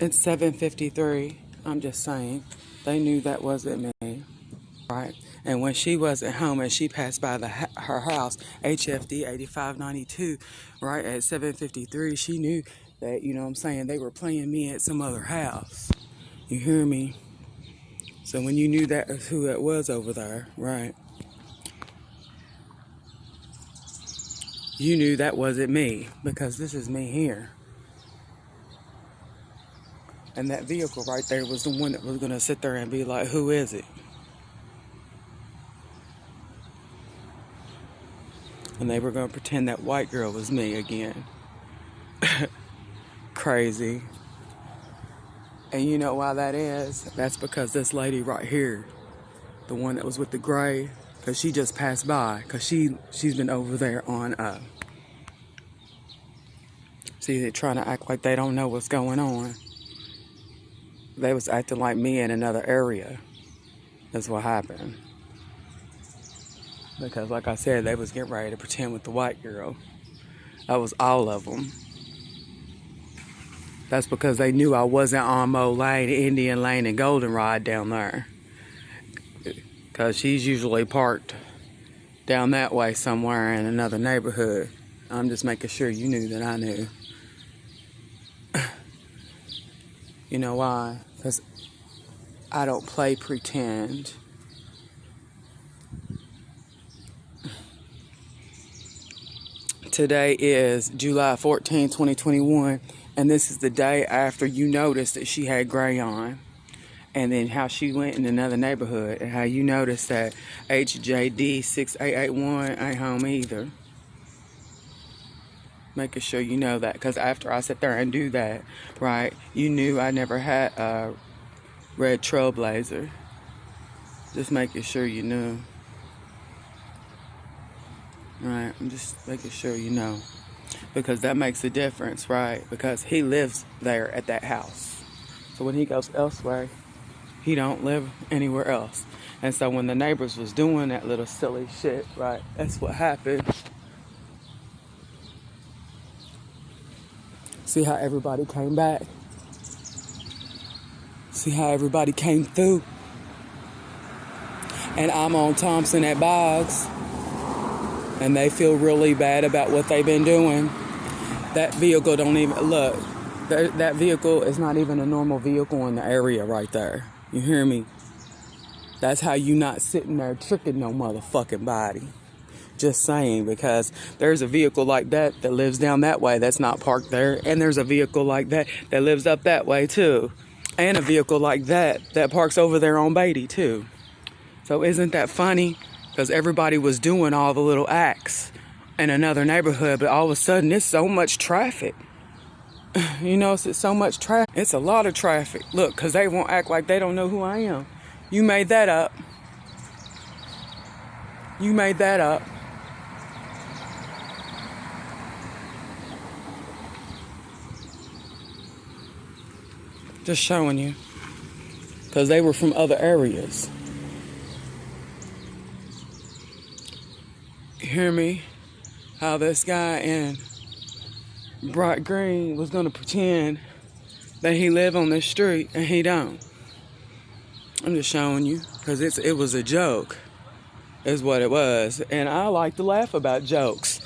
It's 7:53. I'm just saying. They knew that wasn't me. Right. And when she wasn't home and she passed by her house, HFD 8592, right, at 7:53, she knew that, you know what I'm saying, they were playing me at some other house. You hear me? So when you knew that was who it was over there, right, you knew that wasn't me because this is me here. And that vehicle right there was the one that was going to sit there and be like, who is it? And they were going to pretend that white girl was me again. Crazy. And you know why that is? That's because this lady right here, the one that was with the gray, because she just passed by, because she's been over there on, see, they're trying to act like they don't know what's going on. They was acting like me in another area. That's what happened. Because like I said, they was getting ready to pretend with the white girl. That was all of them. That's because they knew I wasn't on Mo Lane, Indian Lane, and Goldenrod down there. Because she's usually parked down that way somewhere in another neighborhood. I'm just making sure you knew that I knew. You know why? Because I don't play pretend. Today is July 14, 2021, and this is the day after you noticed that she had gray on. And then how she went in another neighborhood, and how you noticed that HJD 6881 ain't home either. Making sure you know that, because after I sit there and do that, right, you knew I never had a red trailblazer. Just making sure you knew. Right, I'm just making sure you know. Because that makes a difference, right? Because he lives there at that house. So when he goes elsewhere, he don't live anywhere else. And so when the neighbors was doing that little silly shit, right, that's what happened. See how everybody came back? See how everybody came through? And I'm on Thompson at Boggs. And they feel really bad about what they've been doing. That vehicle don't even, look, that vehicle is not even a normal vehicle in the area right there. You hear me? That's how you not sitting there tricking no motherfucking body. Just saying, because there's a vehicle like that that lives down that way that's not parked there. And there's a vehicle like that that lives up that way too. And a vehicle like that that parks over there on Beatty too. So isn't that funny? Because everybody was doing all the little acts in another neighborhood, but all of a sudden it's so much traffic. You know, it's so much traffic. It's a lot of traffic. Look, because they won't act like they don't know who I am. You made that up. You made that up. Just showing you. Because they were from other areas. You hear me? How this guy in bright green was going to pretend that he lived on this street and he don't. I'm just showing you. Because it was a joke. Is what it was. And I like to laugh about jokes.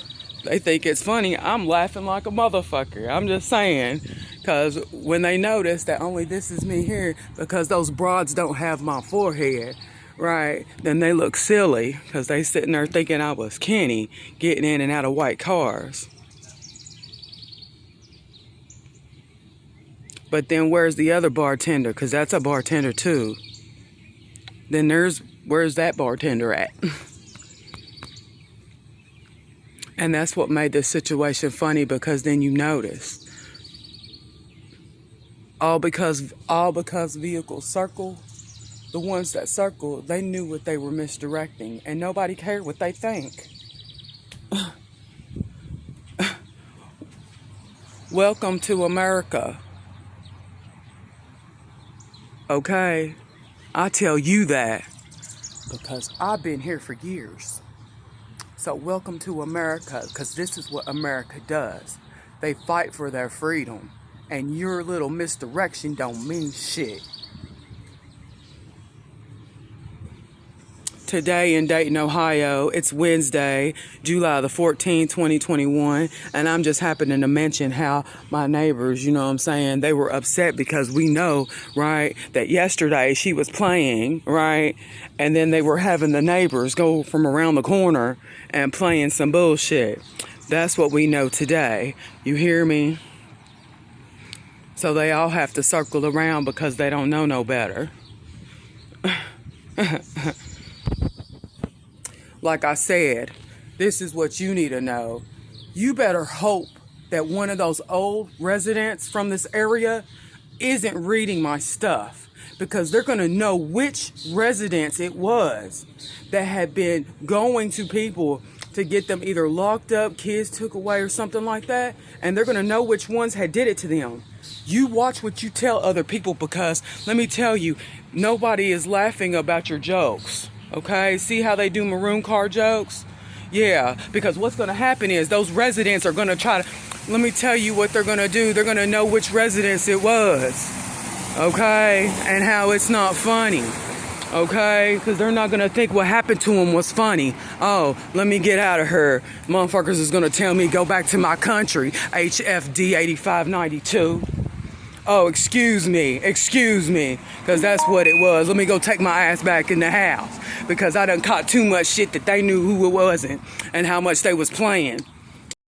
They think it's funny. I'm laughing like a motherfucker. I'm just saying. Because when they notice that only this is me here, because those broads don't have my forehead, right, then they look silly. Because they sitting there thinking I was Kenny, getting in and out of white cars. But then where's the other bartender? Because that's a bartender too. Then where's that bartender at? And that's what made this situation funny, because then you notice. All because vehicles circle, the ones that circle, they knew what they were misdirecting, and nobody cared what they think. Welcome to America. Okay? I tell you that because I've been here for years. So welcome to America, because this is what America does. They fight for their freedom. and your little misdirection don't mean shit. Today in Dayton, Ohio, it's Wednesday, July the 14th, 2021, and I'm just happening to mention how my neighbors, you know what I'm saying, they were upset because we know, right, that yesterday she was playing, right, and then they were having the neighbors go from around the corner and playing some bullshit. That's what we know today. You hear me? So they all have to circle around because they don't know no better. Like I said, this is what you need to know. You better hope that one of those old residents from this area isn't reading my stuff, because they're going to know which residents it was that had been going to people to get them either locked up, kids took away, or something like that, and they're going to know which ones had did it to them. You watch what you tell other people, because let me tell you, nobody is laughing about your jokes. Okay, see how they do maroon car jokes? Yeah, because what's going to happen is those residents are going to try to, let me tell you what they're going to do. They're going to know which residence it was, okay, and how it's not funny, okay, because they're not going to think what happened to them was funny. Oh, let me get out of here. Motherfuckers is going to tell me go back to my country, HFD 8592. Oh, excuse me, because that's what it was. Let me go take my ass back in the house, because I done caught too much shit that they knew who it wasn't and how much they was playing.